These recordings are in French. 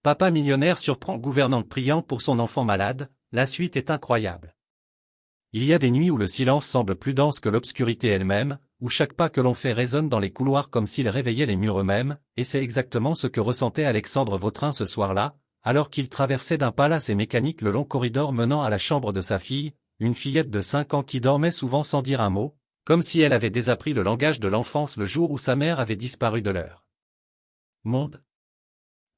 Papa millionnaire surprend gouvernante priant pour son enfant malade, la suite est incroyable. Il y a des nuits où le silence semble plus dense que l'obscurité elle-même, où chaque pas que l'on fait résonne dans les couloirs comme s'il réveillait les murs eux-mêmes, et c'est exactement ce que ressentait Alexandre Vautrin ce soir-là, alors qu'il traversait d'un pas lassé et mécanique le long corridor menant à la chambre de sa fille, une fillette de 5 ans qui dormait souvent sans dire un mot, comme si elle avait désappris le langage de l'enfance le jour où sa mère avait disparu de leur monde.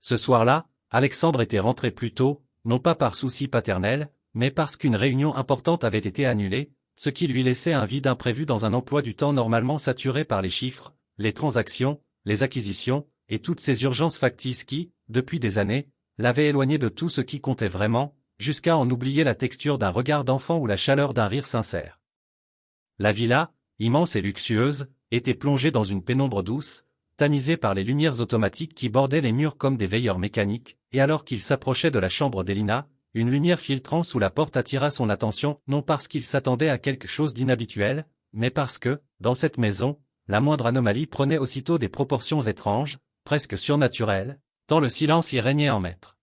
Ce soir-là, Alexandre était rentré plus tôt, non pas par souci paternel, mais parce qu'une réunion importante avait été annulée, ce qui lui laissait un vide imprévu dans un emploi du temps normalement saturé par les chiffres, les transactions, les acquisitions, et toutes ces urgences factices qui, depuis des années, l'avaient éloigné de tout ce qui comptait vraiment, jusqu'à en oublier la texture d'un regard d'enfant ou la chaleur d'un rire sincère. La villa, immense et luxueuse, était plongée dans une pénombre douce, tamisée par les lumières automatiques qui bordaient les murs comme des veilleurs mécaniques, et alors qu'il s'approchait de la chambre d'Elina, une lumière filtrant sous la porte attira son attention, non parce qu'il s'attendait à quelque chose d'inhabituel, mais parce que, dans cette maison, la moindre anomalie prenait aussitôt des proportions étranges, presque surnaturelles, tant le silence y régnait en maître.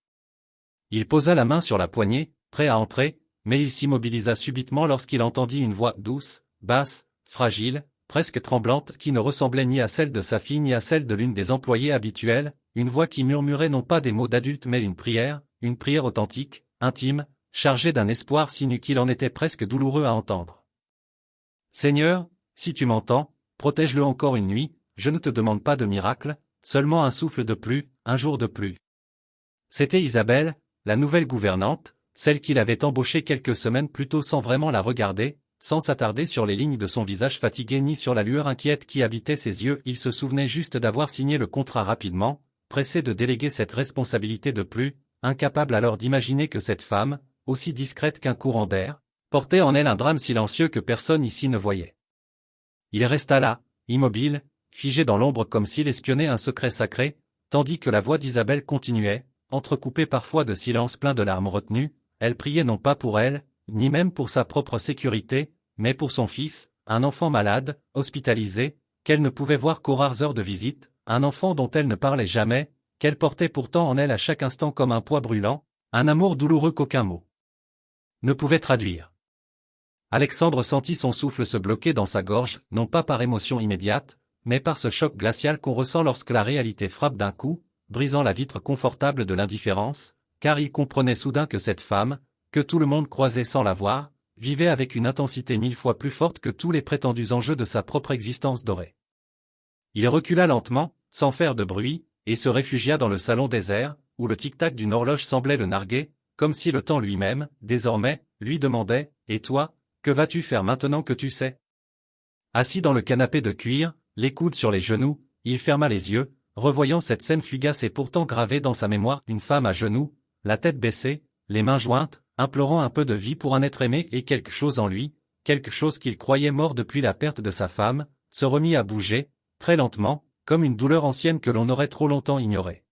Il posa la main sur la poignée, prêt à entrer, mais il s'immobilisa subitement lorsqu'il entendit une voix douce, basse, fragile, presque tremblante qui ne ressemblait ni à celle de sa fille ni à celle de l'une des employées habituelles, une voix qui murmurait non pas des mots d'adulte mais une prière authentique, intime, chargée d'un espoir si nu qu'il en était presque douloureux à entendre. Seigneur, si tu m'entends, protège-le encore une nuit, je ne te demande pas de miracle, seulement un souffle de plus, un jour de plus. C'était Isabelle, la nouvelle gouvernante, celle qu'il avait embauchée quelques semaines plus tôt sans vraiment la regarder, sans s'attarder sur les lignes de son visage fatigué ni sur la lueur inquiète qui habitait ses yeux. Il se souvenait juste d'avoir signé le contrat rapidement, pressé de déléguer cette responsabilité de plus, incapable alors d'imaginer que cette femme, aussi discrète qu'un courant d'air, portait en elle un drame silencieux que personne ici ne voyait. Il resta là, immobile, figé dans l'ombre comme s'il espionnait un secret sacré, tandis que la voix d'Isabelle continuait, entrecoupée parfois de silences pleins de larmes retenues. Elle priait non pas pour elle, ni même pour sa propre sécurité, mais pour son fils, un enfant malade, hospitalisé, qu'elle ne pouvait voir qu'aux rares heures de visite, un enfant dont elle ne parlait jamais, qu'elle portait pourtant en elle à chaque instant comme un poids brûlant, un amour douloureux qu'aucun mot ne pouvait traduire. Alexandre sentit son souffle se bloquer dans sa gorge, non pas par émotion immédiate, mais par ce choc glacial qu'on ressent lorsque la réalité frappe d'un coup, brisant la vitre confortable de l'indifférence, car il comprenait soudain que cette femme, que tout le monde croisait sans la voir, vivait avec une intensité 1000 fois plus forte que tous les prétendus enjeux de sa propre existence dorée. Il recula lentement, sans faire de bruit, et se réfugia dans le salon désert, où le tic-tac d'une horloge semblait le narguer, comme si le temps lui-même, désormais, lui demandait « Et toi, que vas-tu faire maintenant que tu sais ?» Assis dans le canapé de cuir, les coudes sur les genoux, il ferma les yeux, revoyant cette scène fugace et pourtant gravée dans sa mémoire, une femme à genoux, la tête baissée, les mains jointes, implorant un peu de vie pour un être aimé et quelque chose en lui, quelque chose qu'il croyait mort depuis la perte de sa femme, se remit à bouger, très lentement, comme une douleur ancienne que l'on aurait trop longtemps ignorée.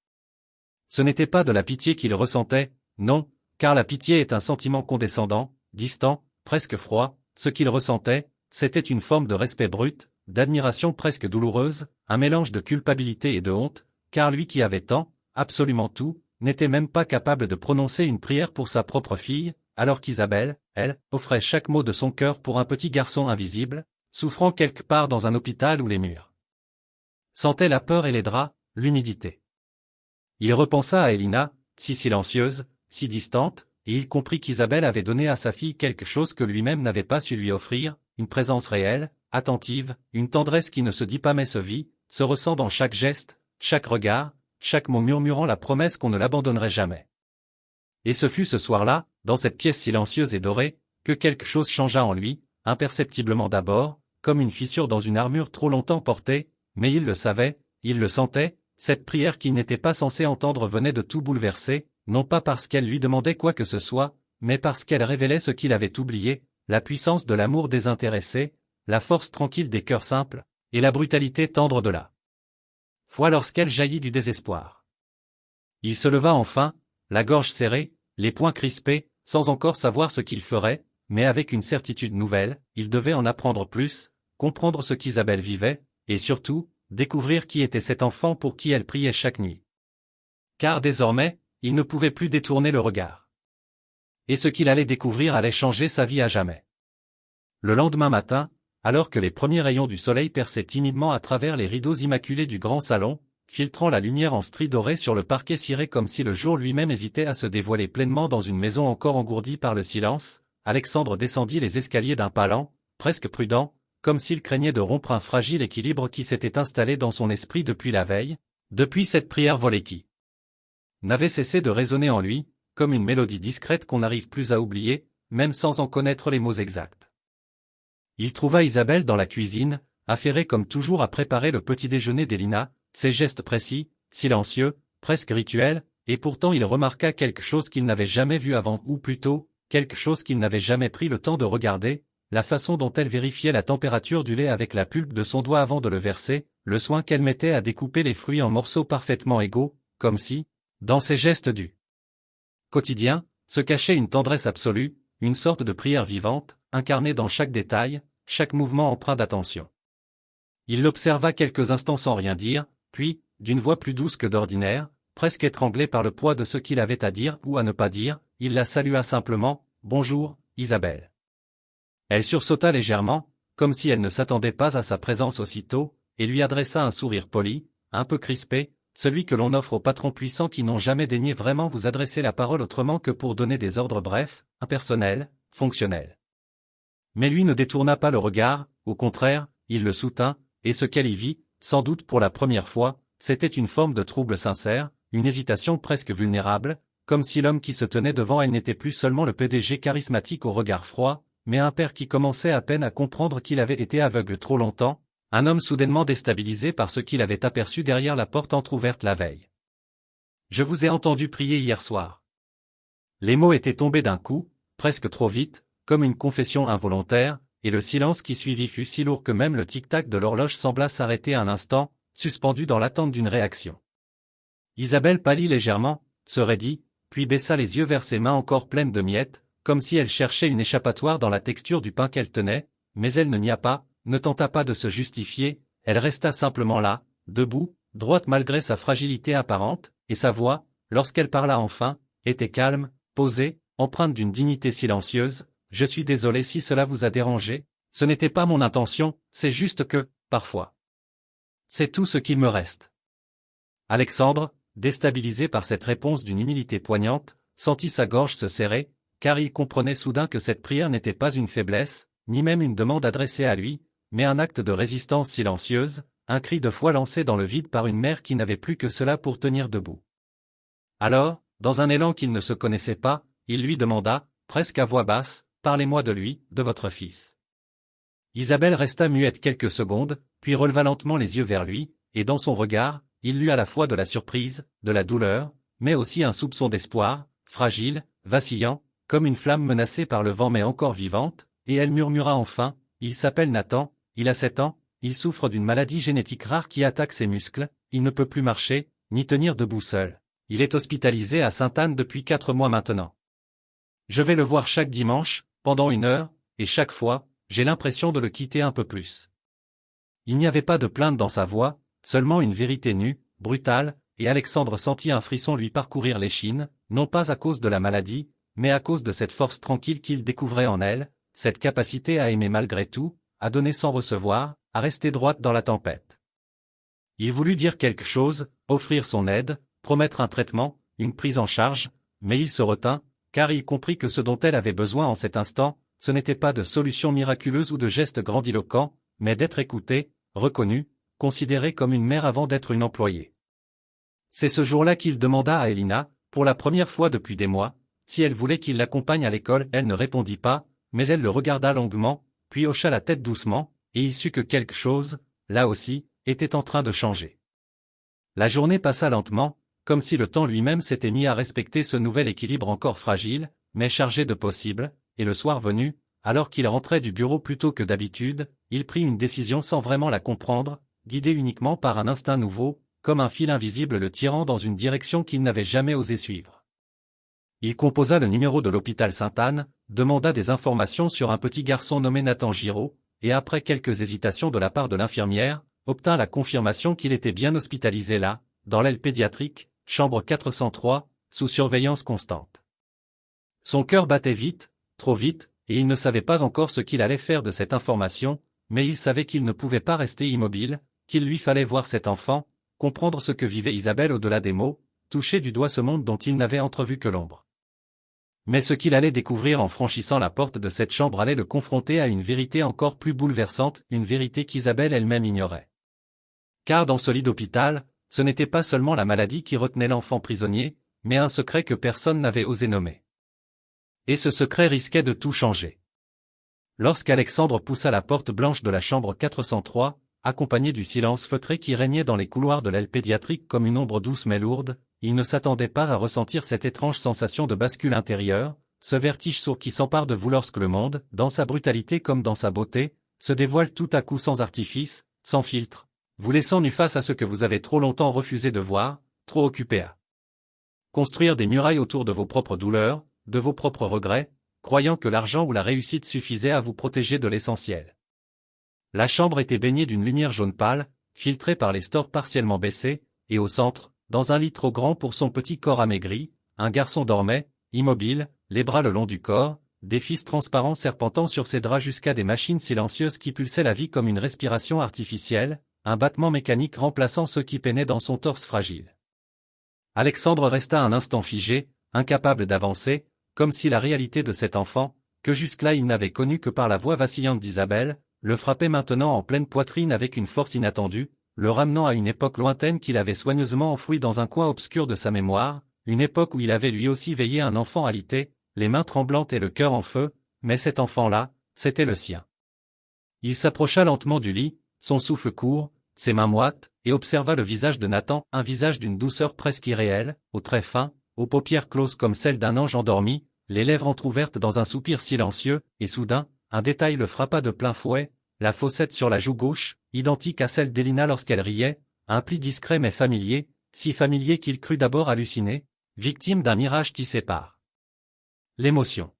Ce n'était pas de la pitié qu'il ressentait, non, car la pitié est un sentiment condescendant, distant, presque froid. Ce qu'il ressentait, c'était une forme de respect brut, d'admiration presque douloureuse, un mélange de culpabilité et de honte, car lui qui avait tant, absolument tout, n'était même pas capable de prononcer une prière pour sa propre fille, alors qu'Isabelle, elle, offrait chaque mot de son cœur pour un petit garçon invisible, souffrant quelque part dans un hôpital où les murs sentaient la peur et les draps, l'humidité. Il repensa à Elina, si silencieuse, si distante, et il comprit qu'Isabelle avait donné à sa fille quelque chose que lui-même n'avait pas su lui offrir, une présence réelle, attentive, une tendresse qui ne se dit pas mais se vit, se ressent dans chaque geste, chaque regard, chaque mot murmurant la promesse qu'on ne l'abandonnerait jamais. Et ce fut ce soir-là, dans cette pièce silencieuse et dorée, que quelque chose changea en lui, imperceptiblement d'abord, comme une fissure dans une armure trop longtemps portée, mais il le savait, il le sentait, cette prière qu'il n'était pas censé entendre venait de tout bouleverser, non pas parce qu'elle lui demandait quoi que ce soit, mais parce qu'elle révélait ce qu'il avait oublié, la puissance de l'amour désintéressé, la force tranquille des cœurs simples, et la brutalité tendre de la foi lorsqu'elle jaillit du désespoir. Il se leva enfin, la gorge serrée, les poings crispés, sans encore savoir ce qu'il ferait, mais avec une certitude nouvelle, il devait en apprendre plus, comprendre ce qu'Isabelle vivait, et surtout, découvrir qui était cet enfant pour qui elle priait chaque nuit. Car désormais, il ne pouvait plus détourner le regard. Et ce qu'il allait découvrir allait changer sa vie à jamais. Le lendemain matin, alors que les premiers rayons du soleil perçaient timidement à travers les rideaux immaculés du grand salon, filtrant la lumière en stries dorées sur le parquet ciré comme si le jour lui-même hésitait à se dévoiler pleinement dans une maison encore engourdie par le silence, Alexandre descendit les escaliers d'un pas lent, presque prudent, comme s'il craignait de rompre un fragile équilibre qui s'était installé dans son esprit depuis la veille, depuis cette prière volée qui n'avait cessé de résonner en lui, comme une mélodie discrète qu'on n'arrive plus à oublier, même sans en connaître les mots exacts. Il trouva Isabelle dans la cuisine, affairée comme toujours à préparer le petit déjeuner d'Elina, ses gestes précis, silencieux, presque rituels, et pourtant il remarqua quelque chose qu'il n'avait jamais vu avant, ou plutôt, quelque chose qu'il n'avait jamais pris le temps de regarder, la façon dont elle vérifiait la température du lait avec la pulpe de son doigt avant de le verser, le soin qu'elle mettait à découper les fruits en morceaux parfaitement égaux, comme si, dans ses gestes du quotidien, se cachait une tendresse absolue, une sorte de prière vivante, incarnée dans chaque détail, chaque mouvement empreint d'attention. Il l'observa quelques instants sans rien dire, puis, d'une voix plus douce que d'ordinaire, presque étranglé par le poids de ce qu'il avait à dire ou à ne pas dire, il la salua simplement, « Bonjour, Isabelle ». Elle sursauta légèrement, comme si elle ne s'attendait pas à sa présence aussitôt, et lui adressa un sourire poli, un peu crispé, celui que l'on offre aux patrons puissants qui n'ont jamais daigné vraiment vous adresser la parole autrement que pour donner des ordres brefs, impersonnels, fonctionnels. Mais lui ne détourna pas le regard, au contraire, il le soutint, et ce qu'elle y vit, sans doute pour la première fois, c'était une forme de trouble sincère, une hésitation presque vulnérable, comme si l'homme qui se tenait devant elle n'était plus seulement le PDG charismatique au regard froid, mais un père qui commençait à peine à comprendre qu'il avait été aveugle trop longtemps, un homme soudainement déstabilisé par ce qu'il avait aperçu derrière la porte entr'ouverte la veille. « Je vous ai entendu prier hier soir. » Les mots étaient tombés d'un coup, presque trop vite, comme une confession involontaire, et le silence qui suivit fut si lourd que même le tic-tac de l'horloge sembla s'arrêter un instant, suspendu dans l'attente d'une réaction. Isabelle pâlit légèrement, se raidit, puis baissa les yeux vers ses mains encore pleines de miettes, comme si elle cherchait une échappatoire dans la texture du pain qu'elle tenait, mais elle ne nia pas, ne tenta pas de se justifier, elle resta simplement là, debout, droite malgré sa fragilité apparente, et sa voix, lorsqu'elle parla enfin, était calme, posée, empreinte d'une dignité silencieuse. « Je suis désolé si cela vous a dérangé, ce n'était pas mon intention, c'est juste que, parfois. C'est tout ce qu'il me reste. » Alexandre, déstabilisé par cette réponse d'une humilité poignante, sentit sa gorge se serrer, car il comprenait soudain que cette prière n'était pas une faiblesse, ni même une demande adressée à lui, mais un acte de résistance silencieuse, un cri de foi lancé dans le vide par une mère qui n'avait plus que cela pour tenir debout. Alors, dans un élan qu'il ne se connaissait pas, il lui demanda, presque à voix basse, « Parlez-moi de lui, de votre fils. » Isabelle resta muette quelques secondes, puis releva lentement les yeux vers lui, et dans son regard, il lut à la fois de la surprise, de la douleur, mais aussi un soupçon d'espoir, fragile, vacillant, comme une flamme menacée par le vent mais encore vivante, et elle murmura enfin, « Il s'appelle Nathan, il a 7 ans, il souffre d'une maladie génétique rare qui attaque ses muscles, il ne peut plus marcher, ni tenir debout seul. Il est hospitalisé à Sainte-Anne depuis 4 mois maintenant. Je vais le voir chaque dimanche, pendant 1 heure, et chaque fois, j'ai l'impression de le quitter un peu plus. » Il n'y avait pas de plainte dans sa voix, seulement une vérité nue, brutale, et Alexandre sentit un frisson lui parcourir l'échine, non pas à cause de la maladie, mais à cause de cette force tranquille qu'il découvrait en elle, cette capacité à aimer malgré tout, à donner sans recevoir, à rester droite dans la tempête. Il voulut dire quelque chose, offrir son aide, promettre un traitement, une prise en charge, mais il se retint, car il comprit que ce dont elle avait besoin en cet instant, ce n'était pas de solutions miraculeuses ou de gestes grandiloquents, mais d'être écoutée, reconnue, considérée comme une mère avant d'être une employée. C'est ce jour-là qu'il demanda à Elina, pour la première fois depuis des mois, si elle voulait qu'il l'accompagne à l'école. Elle ne répondit pas, mais elle le regarda longuement, puis hocha la tête doucement, et il sut que quelque chose, là aussi, était en train de changer. La journée passa lentement, comme si le temps lui-même s'était mis à respecter ce nouvel équilibre encore fragile, mais chargé de possibles, et le soir venu, alors qu'il rentrait du bureau plus tôt que d'habitude, il prit une décision sans vraiment la comprendre, guidé uniquement par un instinct nouveau, comme un fil invisible le tirant dans une direction qu'il n'avait jamais osé suivre. Il composa le numéro de l'hôpital Sainte-Anne, demanda des informations sur un petit garçon nommé Nathan Giraud, et après quelques hésitations de la part de l'infirmière, obtint la confirmation qu'il était bien hospitalisé là, dans l'aile pédiatrique, chambre 403, sous surveillance constante. Son cœur battait vite, trop vite, et il ne savait pas encore ce qu'il allait faire de cette information, mais il savait qu'il ne pouvait pas rester immobile, qu'il lui fallait voir cet enfant, comprendre ce que vivait Isabelle au-delà des mots, toucher du doigt ce monde dont il n'avait entrevu que l'ombre. Mais ce qu'il allait découvrir en franchissant la porte de cette chambre allait le confronter à une vérité encore plus bouleversante, une vérité qu'Isabelle elle-même ignorait. Car dans ce lit d'hôpital, ce n'était pas seulement la maladie qui retenait l'enfant prisonnier, mais un secret que personne n'avait osé nommer. Et ce secret risquait de tout changer. Lorsqu'Alexandre poussa la porte blanche de la chambre 403, accompagné du silence feutré qui régnait dans les couloirs de l'aile pédiatrique comme une ombre douce mais lourde, il ne s'attendait pas à ressentir cette étrange sensation de bascule intérieure, ce vertige sourd qui s'empare de vous lorsque le monde, dans sa brutalité comme dans sa beauté, se dévoile tout à coup sans artifice, sans filtre, vous laissant nu face à ce que vous avez trop longtemps refusé de voir, trop occupé à construire des murailles autour de vos propres douleurs, de vos propres regrets, croyant que l'argent ou la réussite suffisait à vous protéger de l'essentiel. La chambre était baignée d'une lumière jaune pâle, filtrée par les stores partiellement baissés, et au centre, dans un lit trop grand pour son petit corps amaigri, un garçon dormait, immobile, les bras le long du corps, des fils transparents serpentant sur ses draps jusqu'à des machines silencieuses qui pulsaient la vie comme une respiration artificielle, un battement mécanique remplaçant ceux qui peinaient dans son torse fragile. Alexandre resta un instant figé, incapable d'avancer, comme si la réalité de cet enfant, que jusque-là il n'avait connu que par la voix vacillante d'Isabelle, le frappait maintenant en pleine poitrine avec une force inattendue, le ramenant à une époque lointaine qu'il avait soigneusement enfouie dans un coin obscur de sa mémoire, une époque où il avait lui aussi veillé un enfant alité, les mains tremblantes et le cœur en feu, mais cet enfant-là, c'était le sien. Il s'approcha lentement du lit, son souffle court, ses mains moites, et observa le visage de Nathan, un visage d'une douceur presque irréelle, aux traits fins, aux paupières closes comme celles d'un ange endormi, les lèvres entr'ouvertes dans un soupir silencieux, et soudain, un détail le frappa de plein fouet, la fossette sur la joue gauche, identique à celle d'Elina lorsqu'elle riait, un pli discret mais familier, si familier qu'il crut d'abord halluciner, victime d'un mirage tissé par l'émotion.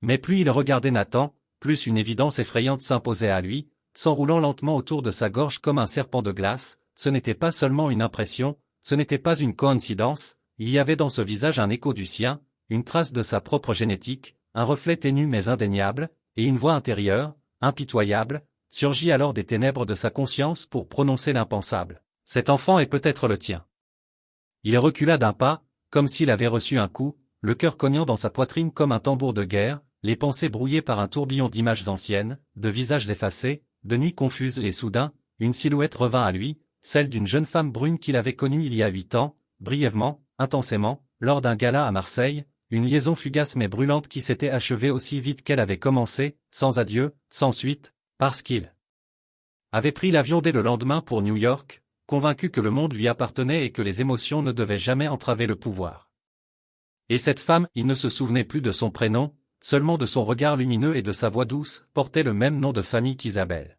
Mais plus il regardait Nathan, plus une évidence effrayante s'imposait à lui, s'enroulant lentement autour de sa gorge comme un serpent de glace, ce n'était pas seulement une impression, ce n'était pas une coïncidence, il y avait dans ce visage un écho du sien, une trace de sa propre génétique, un reflet ténu mais indéniable, et une voix intérieure, impitoyable, surgit alors des ténèbres de sa conscience pour prononcer l'impensable. Cet enfant est peut-être le tien. Il recula d'un pas, comme s'il avait reçu un coup, le cœur cognant dans sa poitrine comme un tambour de guerre, les pensées brouillées par un tourbillon d'images anciennes, de visages effacés, de nuits confuses et soudain, une silhouette revint à lui, celle d'une jeune femme brune qu'il avait connue il y a 8 ans, brièvement, intensément, lors d'un gala à Marseille, une liaison fugace mais brûlante qui s'était achevée aussi vite qu'elle avait commencé, sans adieu, sans suite, parce qu'il avait pris l'avion dès le lendemain pour New York, convaincu que le monde lui appartenait et que les émotions ne devaient jamais entraver le pouvoir. Et cette femme, il ne se souvenait plus de son prénom, seulement de son regard lumineux et de sa voix douce, portait le même nom de famille qu'Isabelle.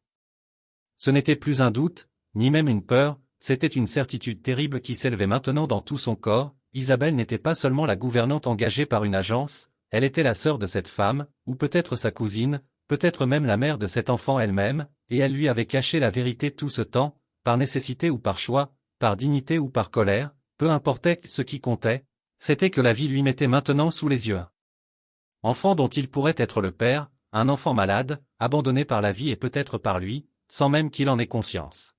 Ce n'était plus un doute, ni même une peur, c'était une certitude terrible qui s'élevait maintenant dans tout son corps. Isabelle n'était pas seulement la gouvernante engagée par une agence, elle était la sœur de cette femme, ou peut-être sa cousine, peut-être même la mère de cet enfant elle-même, et elle lui avait caché la vérité tout ce temps, par nécessité ou par choix, par dignité ou par colère, peu importait ce qui comptait, c'était que la vie lui mettait maintenant sous les yeux un enfant dont il pourrait être le père, un enfant malade, abandonné par la vie et peut-être par lui, sans même qu'il en ait conscience.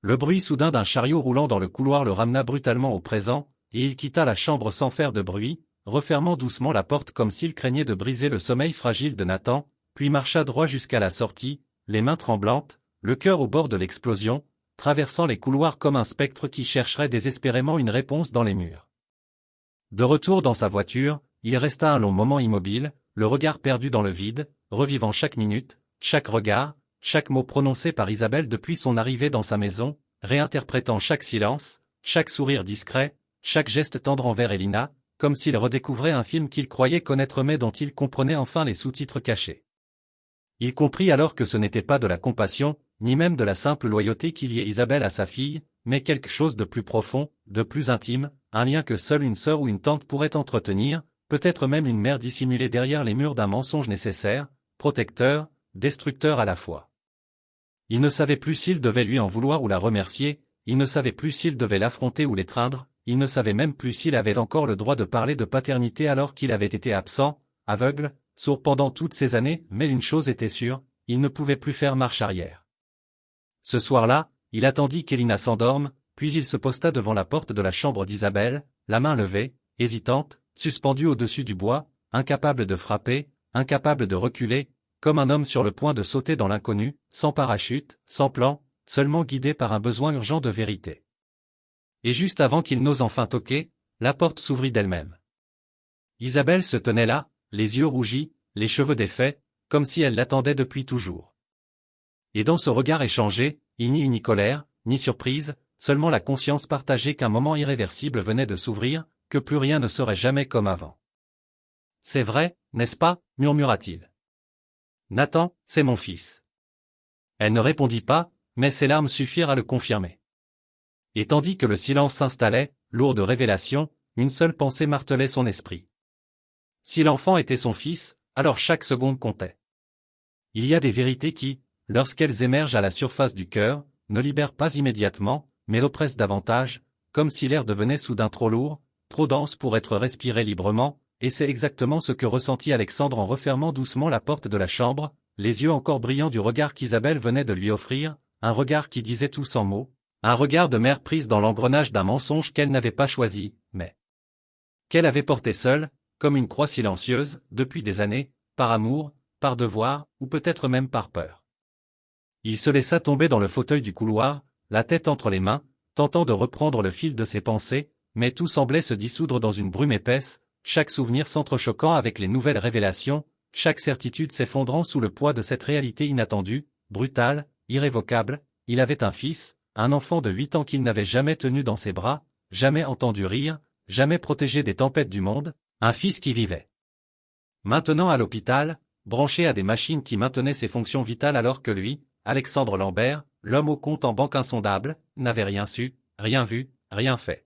Le bruit soudain d'un chariot roulant dans le couloir le ramena brutalement au présent, et il quitta la chambre sans faire de bruit, refermant doucement la porte comme s'il craignait de briser le sommeil fragile de Nathan, puis marcha droit jusqu'à la sortie, les mains tremblantes, le cœur au bord de l'explosion, traversant les couloirs comme un spectre qui chercherait désespérément une réponse dans les murs. De retour dans sa voiture, il resta un long moment immobile, le regard perdu dans le vide, revivant chaque minute, chaque regard, chaque mot prononcé par Isabelle depuis son arrivée dans sa maison, réinterprétant chaque silence, chaque sourire discret, chaque geste tendre envers Elina, comme s'il redécouvrait un film qu'il croyait connaître mais dont il comprenait enfin les sous-titres cachés. Il comprit alors que ce n'était pas de la compassion, ni même de la simple loyauté qu'il liait Isabelle à sa fille, mais quelque chose de plus profond, de plus intime, un lien que seule une sœur ou une tante pourrait entretenir, peut-être même une mère dissimulée derrière les murs d'un mensonge nécessaire, protecteur, destructeur à la fois. Il ne savait plus s'il devait lui en vouloir ou la remercier, il ne savait plus s'il devait l'affronter ou l'étreindre, il ne savait même plus s'il avait encore le droit de parler de paternité alors qu'il avait été absent, aveugle, sourd pendant toutes ces années, mais une chose était sûre, il ne pouvait plus faire marche arrière. Ce soir-là, il attendit qu'Elina s'endorme, puis il se posta devant la porte de la chambre d'Isabelle, la main levée, hésitante, suspendue au-dessus du bois, incapable de frapper, incapable de reculer, comme un homme sur le point de sauter dans l'inconnu, sans parachute, sans plan, seulement guidé par un besoin urgent de vérité. Et juste avant qu'il n'ose enfin toquer, la porte s'ouvrit d'elle-même. Isabelle se tenait là, les yeux rougis, les cheveux défaits, comme si elle l'attendait depuis toujours. Et dans ce regard échangé, il n'y eut ni colère, ni surprise, seulement la conscience partagée qu'un moment irréversible venait de s'ouvrir, que plus rien ne serait jamais comme avant. « C'est vrai, n'est-ce pas » murmura-t-il. « Nathan, c'est mon fils. » Elle ne répondit pas, mais ses larmes suffirent à le confirmer. Et tandis que le silence s'installait, lourd de révélations, une seule pensée martelait son esprit. Si l'enfant était son fils, alors chaque seconde comptait. Il y a des vérités qui, lorsqu'elles émergent à la surface du cœur, ne libèrent pas immédiatement, mais oppressent davantage, comme si l'air devenait soudain trop lourd, trop dense pour être respiré librement, et c'est exactement ce que ressentit Alexandre en refermant doucement la porte de la chambre, les yeux encore brillants du regard qu'Isabelle venait de lui offrir, un regard qui disait tout sans mots, un regard de mère prise dans l'engrenage d'un mensonge qu'elle n'avait pas choisi, mais qu'elle avait porté seule, comme une croix silencieuse, depuis des années, par amour, par devoir, ou peut-être même par peur. Il se laissa tomber dans le fauteuil du couloir, la tête entre les mains, tentant de reprendre le fil de ses pensées, mais tout semblait se dissoudre dans une brume épaisse, chaque souvenir s'entrechoquant avec les nouvelles révélations, chaque certitude s'effondrant sous le poids de cette réalité inattendue, brutale, irrévocable. Il avait un fils, un enfant de 8 ans qu'il n'avait jamais tenu dans ses bras, jamais entendu rire, jamais protégé des tempêtes du monde, un fils qui vivait. Maintenant à l'hôpital, branché à des machines qui maintenaient ses fonctions vitales alors que lui, Alexandre Lambert, l'homme au compte en banque insondable, n'avait rien su, rien vu, rien fait.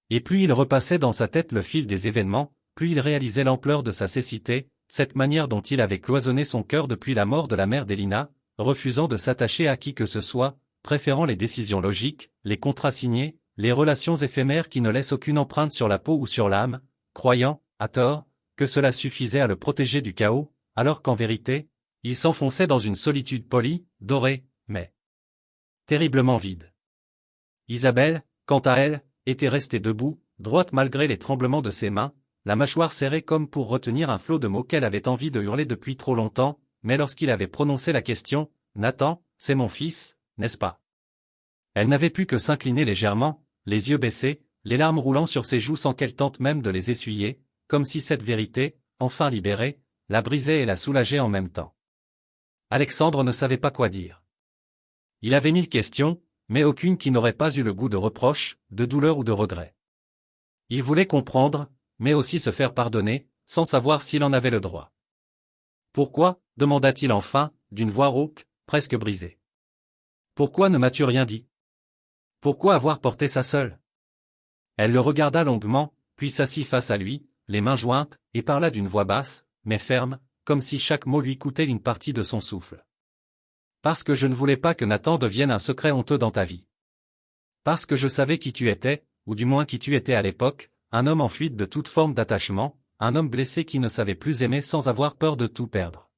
Et plus il repassait dans sa tête le fil des événements, plus il réalisait l'ampleur de sa cécité, cette manière dont il avait cloisonné son cœur depuis la mort de la mère d'Elina, refusant de s'attacher à qui que ce soit, préférant les décisions logiques, les contrats signés, les relations éphémères qui ne laissent aucune empreinte sur la peau ou sur l'âme, croyant, à tort, que cela suffisait à le protéger du chaos, alors qu'en vérité, il s'enfonçait dans une solitude polie, dorée, mais terriblement vide. Isabelle, quant à elle, était restée debout, droite malgré les tremblements de ses mains, la mâchoire serrée comme pour retenir un flot de mots qu'elle avait envie de hurler depuis trop longtemps, mais lorsqu'il avait prononcé la question, « Nathan, c'est mon fils, n'est-ce pas ?» Elle n'avait pu que s'incliner légèrement, les yeux baissés, les larmes roulant sur ses joues sans qu'elle tente même de les essuyer, comme si cette vérité, enfin libérée, la brisait et la soulageait en même temps. Alexandre ne savait pas quoi dire. Il avait 1000 questions, mais aucune qui n'aurait pas eu le goût de reproche, de douleur ou de regret. Il voulait comprendre, mais aussi se faire pardonner, sans savoir s'il en avait le droit. « Pourquoi » demanda-t-il enfin, d'une voix rauque, presque brisée. « Pourquoi ne m'as-tu rien dit ? Pourquoi avoir porté ça seule ?» Elle le regarda longuement, puis s'assit face à lui, les mains jointes, et parla d'une voix basse, mais ferme, comme si chaque mot lui coûtait une partie de son souffle. « Parce que je ne voulais pas que Nathan devienne un secret honteux dans ta vie. Parce que je savais qui tu étais, ou du moins qui tu étais à l'époque, un homme en fuite de toute forme d'attachement, un homme blessé qui ne savait plus aimer sans avoir peur de tout perdre.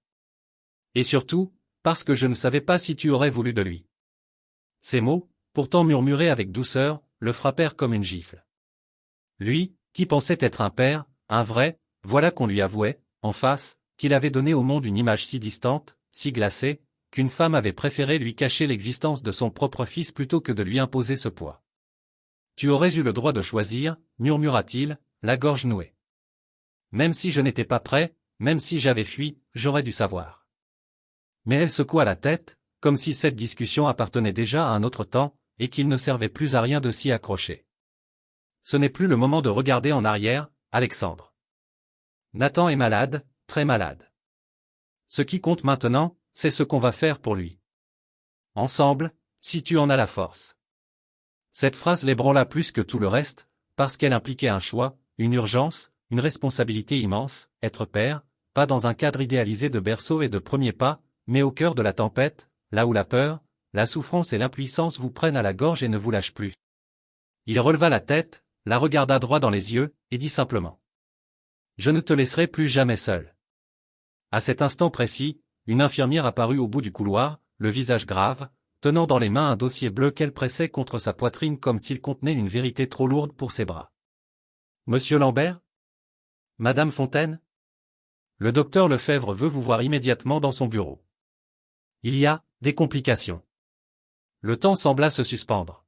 Et surtout, parce que je ne savais pas si tu aurais voulu de lui. » Ces mots, pourtant murmurés avec douceur, le frappèrent comme une gifle. Lui, qui pensait être un père, un vrai, voilà qu'on lui avouait, en face, qu'il avait donné au monde une image si distante, si glacée, qu'une femme avait préféré lui cacher l'existence de son propre fils plutôt que de lui imposer ce poids. « Tu aurais eu le droit de choisir, » murmura-t-il, la gorge nouée. « Même si je n'étais pas prêt, même si j'avais fui, j'aurais dû savoir. » Mais elle secoua la tête, comme si cette discussion appartenait déjà à un autre temps, et qu'il ne servait plus à rien de s'y accrocher. « Ce n'est plus le moment de regarder en arrière, Alexandre. Nathan est malade, très malade. Ce qui compte maintenant, c'est ce qu'on va faire pour lui. Ensemble, si tu en as la force. » Cette phrase l'ébranla plus que tout le reste, parce qu'elle impliquait un choix, une urgence, une responsabilité immense, être père, pas dans un cadre idéalisé de berceau et de premiers pas, mais au cœur de la tempête, là où la peur, la souffrance et l'impuissance vous prennent à la gorge et ne vous lâchent plus. Il releva la tête, la regarda droit dans les yeux, et dit simplement. Je ne te laisserai plus jamais seul. À cet instant précis, une infirmière apparut au bout du couloir, le visage grave, tenant dans les mains un dossier bleu qu'elle pressait contre sa poitrine comme s'il contenait une vérité trop lourde pour ses bras. Monsieur Lambert? Madame Fontaine? Le docteur Lefebvre veut vous voir immédiatement dans son bureau. Il y a des complications. Le temps sembla se suspendre.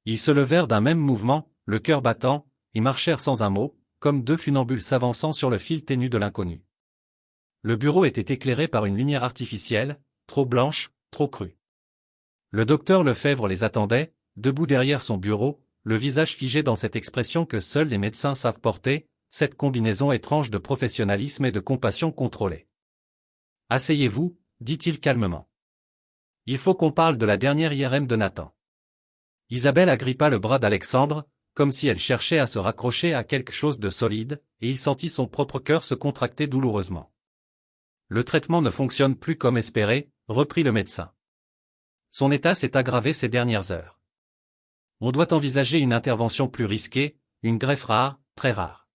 Ils se levèrent d'un même mouvement, le cœur battant, et marchèrent sans un mot, comme deux funambules s'avançant sur le fil ténu de l'inconnu. Le bureau était éclairé par une lumière artificielle, trop blanche, trop crue. Le docteur Lefebvre les attendait, debout derrière son bureau, le visage figé dans cette expression que seuls les médecins savent porter, cette combinaison étrange de professionnalisme et de compassion contrôlée. « Asseyez-vous », dit-il calmement. « Il faut qu'on parle de la dernière IRM de Nathan. » Isabelle agrippa le bras d'Alexandre, comme si elle cherchait à se raccrocher à quelque chose de solide, et il sentit son propre cœur se contracter douloureusement. « Le traitement ne fonctionne plus comme espéré, » reprit le médecin. « Son état s'est aggravé ces dernières heures. On doit envisager une intervention plus risquée, une greffe rare, très rare.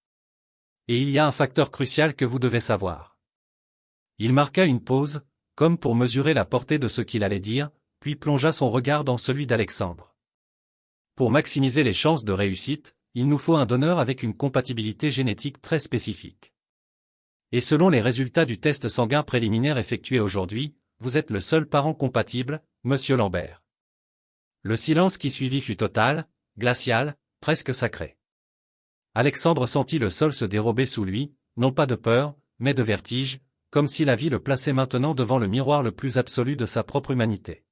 Et il y a un facteur crucial que vous devez savoir. » Il marqua une pause, comme pour mesurer la portée de ce qu'il allait dire, puis plongea son regard dans celui d'Alexandre. Pour maximiser les chances de réussite, il nous faut un donneur avec une compatibilité génétique très spécifique. Et selon les résultats du test sanguin préliminaire effectué aujourd'hui, vous êtes le seul parent compatible, monsieur Lambert. Le silence qui suivit fut total, glacial, presque sacré. Alexandre sentit le sol se dérober sous lui, non pas de peur, mais de vertige, comme si la vie le plaçait maintenant devant le miroir le plus absolu de sa propre humanité.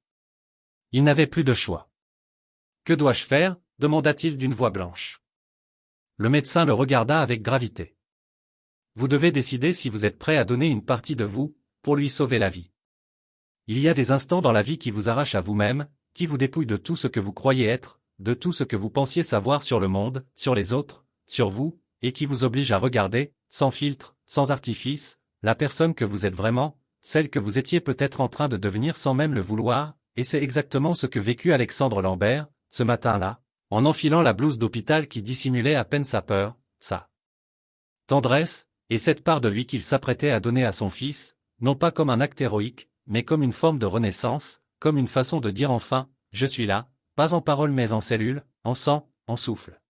Il n'avait plus de choix. « Que dois-je faire » demanda-t-il d'une voix blanche. Le médecin le regarda avec gravité. « Vous devez décider si vous êtes prêt à donner une partie de vous, pour lui sauver la vie. Il y a des instants dans la vie qui vous arrachent à vous-même, qui vous dépouillent de tout ce que vous croyez être, de tout ce que vous pensiez savoir sur le monde, sur les autres, sur vous, et qui vous obligent à regarder, sans filtre, sans artifice, la personne que vous êtes vraiment, celle que vous étiez peut-être en train de devenir sans même le vouloir, et c'est exactement ce que vécut Alexandre Lambert, ce matin-là, en enfilant la blouse d'hôpital qui dissimulait à peine sa peur, sa tendresse, et cette part de lui qu'il s'apprêtait à donner à son fils, non pas comme un acte héroïque, mais comme une forme de renaissance, comme une façon de dire enfin, je suis là, pas en parole mais en cellule, en sang, en souffle.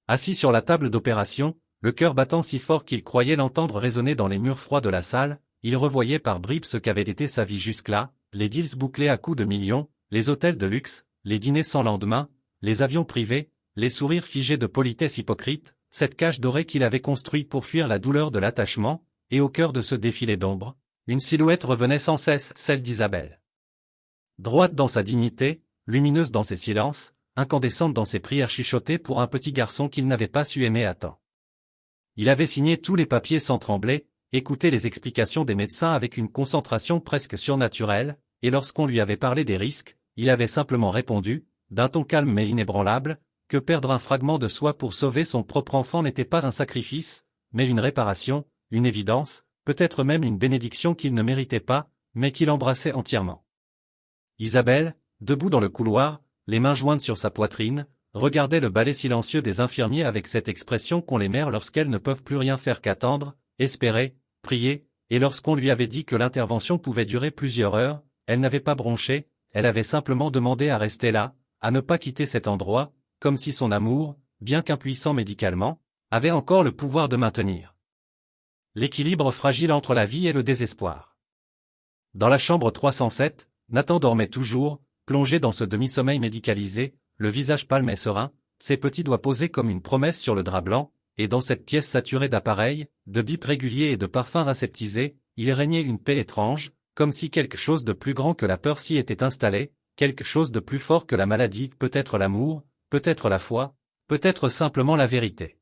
Assis sur la table d'opération, le cœur battant si fort qu'il croyait l'entendre résonner dans les murs froids de la salle, il revoyait par bribes ce qu'avait été sa vie jusque-là, les deals bouclés à coups de millions, les hôtels de luxe, les dîners sans lendemain, les avions privés, les sourires figés de politesse hypocrite, cette cage dorée qu'il avait construite pour fuir la douleur de l'attachement, et au cœur de ce défilé d'ombre, une silhouette revenait sans cesse, celle d'Isabelle. Droite dans sa dignité, lumineuse dans ses silences, incandescente dans ses prières chuchotées pour un petit garçon qu'il n'avait pas su aimer à temps. Il avait signé tous les papiers sans trembler, écouté les explications des médecins avec une concentration presque surnaturelle, et lorsqu'on lui avait parlé des risques, il avait simplement répondu, d'un ton calme mais inébranlable, que perdre un fragment de soi pour sauver son propre enfant n'était pas un sacrifice, mais une réparation, une évidence, peut-être même une bénédiction qu'il ne méritait pas, mais qu'il embrassait entièrement. Isabelle, debout dans le couloir, les mains jointes sur sa poitrine, regardait le balai silencieux des infirmiers avec cette expression qu'ont les mères lorsqu'elles ne peuvent plus rien faire qu'attendre, espérer, prier, et lorsqu'on lui avait dit que l'intervention pouvait durer plusieurs heures, elle n'avait pas bronché, elle avait simplement demandé à rester là, à ne pas quitter cet endroit, comme si son amour, bien qu'impuissant médicalement, avait encore le pouvoir de maintenir l'équilibre fragile entre la vie et le désespoir. Dans la chambre 307, Nathan dormait toujours, plongé dans ce demi-sommeil médicalisé, le visage pâle mais serein, ses petits doigts posés comme une promesse sur le drap blanc, et dans cette pièce saturée d'appareils, de bips réguliers et de parfums aseptisés, il régnait une paix étrange, comme si quelque chose de plus grand que la peur s'y était installé, quelque chose de plus fort que la maladie, peut-être l'amour, peut-être la foi, peut-être simplement la vérité.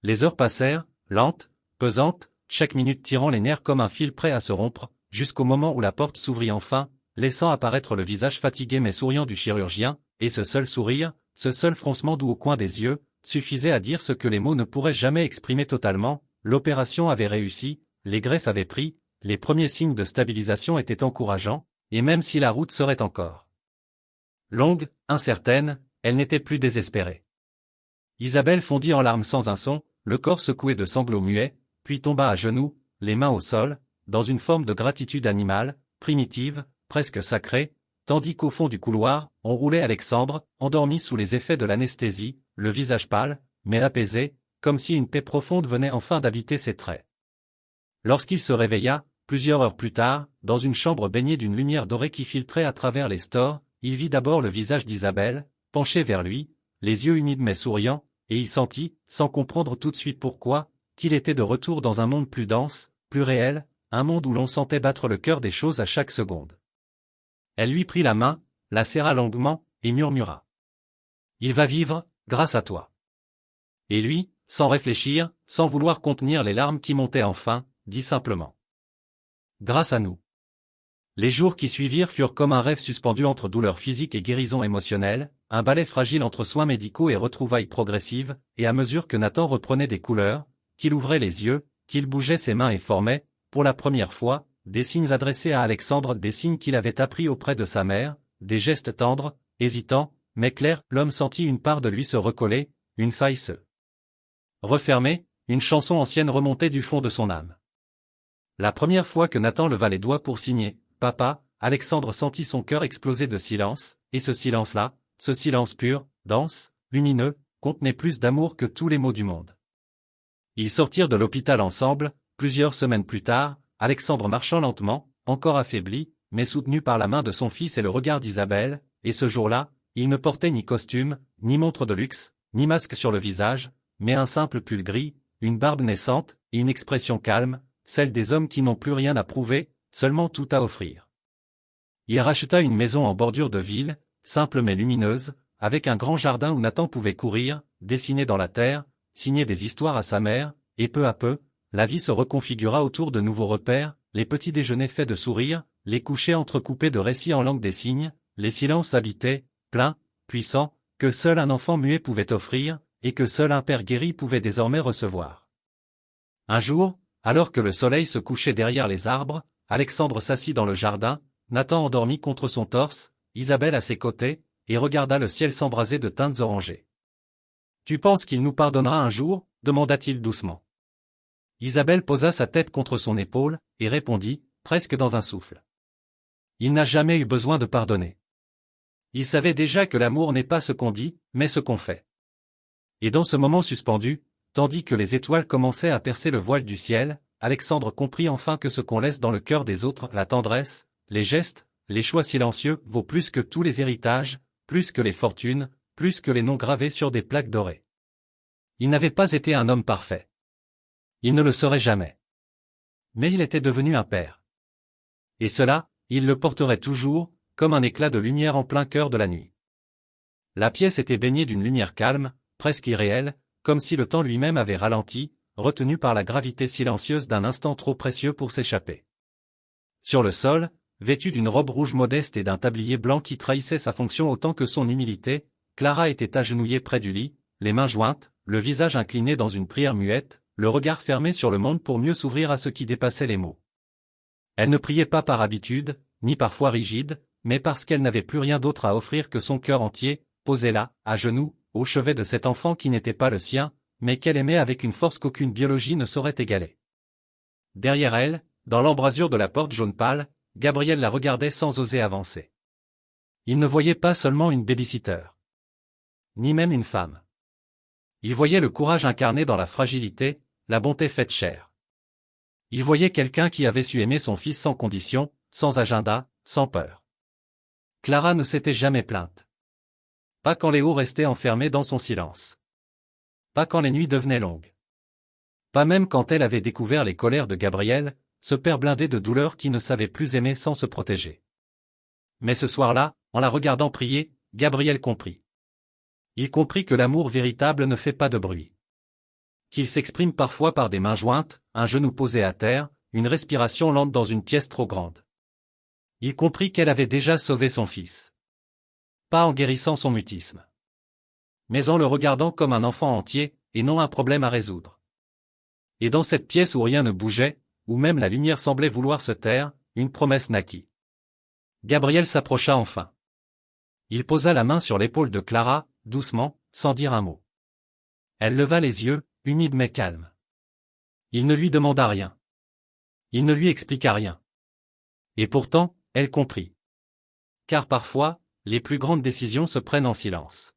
Les heures passèrent, lentes, pesantes, chaque minute tirant les nerfs comme un fil prêt à se rompre, jusqu'au moment où la porte s'ouvrit enfin, laissant apparaître le visage fatigué mais souriant du chirurgien, et ce seul sourire, ce seul froncement doux au coin des yeux, suffisait à dire ce que les mots ne pourraient jamais exprimer totalement, l'opération avait réussi, les greffes avaient pris, les premiers signes de stabilisation étaient encourageants, et même si la route serait encore longue, incertaine, elle n'était plus désespérée. Isabelle fondit en larmes sans un son, le corps secoué de sanglots muets, puis tomba à genoux, les mains au sol, dans une forme de gratitude animale, primitive, presque sacrée, tandis qu'au fond du couloir, on roulait Alexandre, endormi sous les effets de l'anesthésie, le visage pâle, mais apaisé, comme si une paix profonde venait enfin d'habiter ses traits. Lorsqu'il se réveilla, plusieurs heures plus tard, dans une chambre baignée d'une lumière dorée qui filtrait à travers les stores, il vit d'abord le visage d'Isabelle, penché vers lui, les yeux humides mais souriants, et il sentit, sans comprendre tout de suite pourquoi, qu'il était de retour dans un monde plus dense, plus réel, un monde où l'on sentait battre le cœur des choses à chaque seconde. Elle lui prit la main, la serra longuement, et murmura. « Il va vivre, grâce à toi. » Et lui, sans réfléchir, sans vouloir contenir les larmes qui montaient enfin, dit simplement. « Grâce à nous. » Les jours qui suivirent furent comme un rêve suspendu entre douleur physique et guérison émotionnelle, un balai fragile entre soins médicaux et retrouvailles progressives, et à mesure que Nathan reprenait des couleurs, qu'il ouvrait les yeux, qu'il bougeait ses mains et formait, pour la première fois, des signes adressés à Alexandre, des signes qu'il avait appris auprès de sa mère, des gestes tendres, hésitants, mais clairs, l'homme sentit une part de lui se recoller, une faille se refermer, une chanson ancienne remontait du fond de son âme. La première fois que Nathan leva les doigts pour signer « Papa », Alexandre sentit son cœur exploser de silence, et ce silence-là, ce silence pur, dense, lumineux, contenait plus d'amour que tous les mots du monde. Ils sortirent de l'hôpital ensemble, plusieurs semaines plus tard, Alexandre marchant lentement, encore affaibli, mais soutenu par la main de son fils et le regard d'Isabelle, et ce jour-là, il ne portait ni costume, ni montre de luxe, ni masque sur le visage, mais un simple pull gris, une barbe naissante, et une expression calme, celle des hommes qui n'ont plus rien à prouver, seulement tout à offrir. Il racheta une maison en bordure de ville, simple mais lumineuse, avec un grand jardin où Nathan pouvait courir, dessiner dans la terre, signer des histoires à sa mère, et peu à peu, la vie se reconfigura autour de nouveaux repères, les petits déjeuners faits de sourires, les couchers entrecoupés de récits en langue des signes, les silences habités, pleins, puissants, que seul un enfant muet pouvait offrir, et que seul un père guéri pouvait désormais recevoir. Un jour, alors que le soleil se couchait derrière les arbres, Alexandre s'assit dans le jardin, Nathan endormi contre son torse, Isabelle à ses côtés, et regarda le ciel s'embraser de teintes orangées. « Tu penses qu'il nous pardonnera un jour » demanda-t-il doucement. Isabelle posa sa tête contre son épaule, et répondit, presque dans un souffle. Il n'a jamais eu besoin de pardonner. Il savait déjà que l'amour n'est pas ce qu'on dit, mais ce qu'on fait. Et dans ce moment suspendu, tandis que les étoiles commençaient à percer le voile du ciel, Alexandre comprit enfin que ce qu'on laisse dans le cœur des autres, la tendresse, les gestes, les choix silencieux, vaut plus que tous les héritages, plus que les fortunes, plus que les noms gravés sur des plaques dorées. Il n'avait pas été un homme parfait. Il ne le serait jamais. Mais il était devenu un père. Et cela, il le porterait toujours, comme un éclat de lumière en plein cœur de la nuit. La pièce était baignée d'une lumière calme, presque irréelle, comme si le temps lui-même avait ralenti, retenu par la gravité silencieuse d'un instant trop précieux pour s'échapper. Sur le sol, vêtue d'une robe rouge modeste et d'un tablier blanc qui trahissait sa fonction autant que son humilité, Clara était agenouillée près du lit, les mains jointes, le visage incliné dans une prière muette, le regard fermé sur le monde pour mieux s'ouvrir à ce qui dépassait les mots. Elle ne priait pas par habitude, ni par foi rigide, mais parce qu'elle n'avait plus rien d'autre à offrir que son cœur entier, posé là, à genoux, au chevet de cet enfant qui n'était pas le sien, mais qu'elle aimait avec une force qu'aucune biologie ne saurait égaler. Derrière elle, dans l'embrasure de la porte jaune pâle, Gabriel la regardait sans oser avancer. Il ne voyait pas seulement une baby-sitter, ni même une femme. Il voyait le courage incarné dans la fragilité, la bonté faite chair. Il voyait quelqu'un qui avait su aimer son fils sans condition, sans agenda, sans peur. Clara ne s'était jamais plainte. Pas quand Léo restait enfermé dans son silence. Pas quand les nuits devenaient longues. Pas même quand elle avait découvert les colères de Gabriel, ce père blindé de douleur qui ne savait plus aimer sans se protéger. Mais ce soir-là, en la regardant prier, Gabriel comprit. Il comprit que l'amour véritable ne fait pas de bruit. Qu'il s'exprime parfois par des mains jointes, un genou posé à terre, une respiration lente dans une pièce trop grande. Il comprit qu'elle avait déjà sauvé son fils. Pas en guérissant son mutisme, mais en le regardant comme un enfant entier, et non un problème à résoudre. Et dans cette pièce où rien ne bougeait, où même la lumière semblait vouloir se taire, une promesse naquit. Gabriel s'approcha enfin. Il posa la main sur l'épaule de Clara, doucement, sans dire un mot. Elle leva les yeux, humides mais calmes. Il ne lui demanda rien. Il ne lui expliqua rien. Et pourtant, elle comprit. Car parfois, les plus grandes décisions se prennent en silence.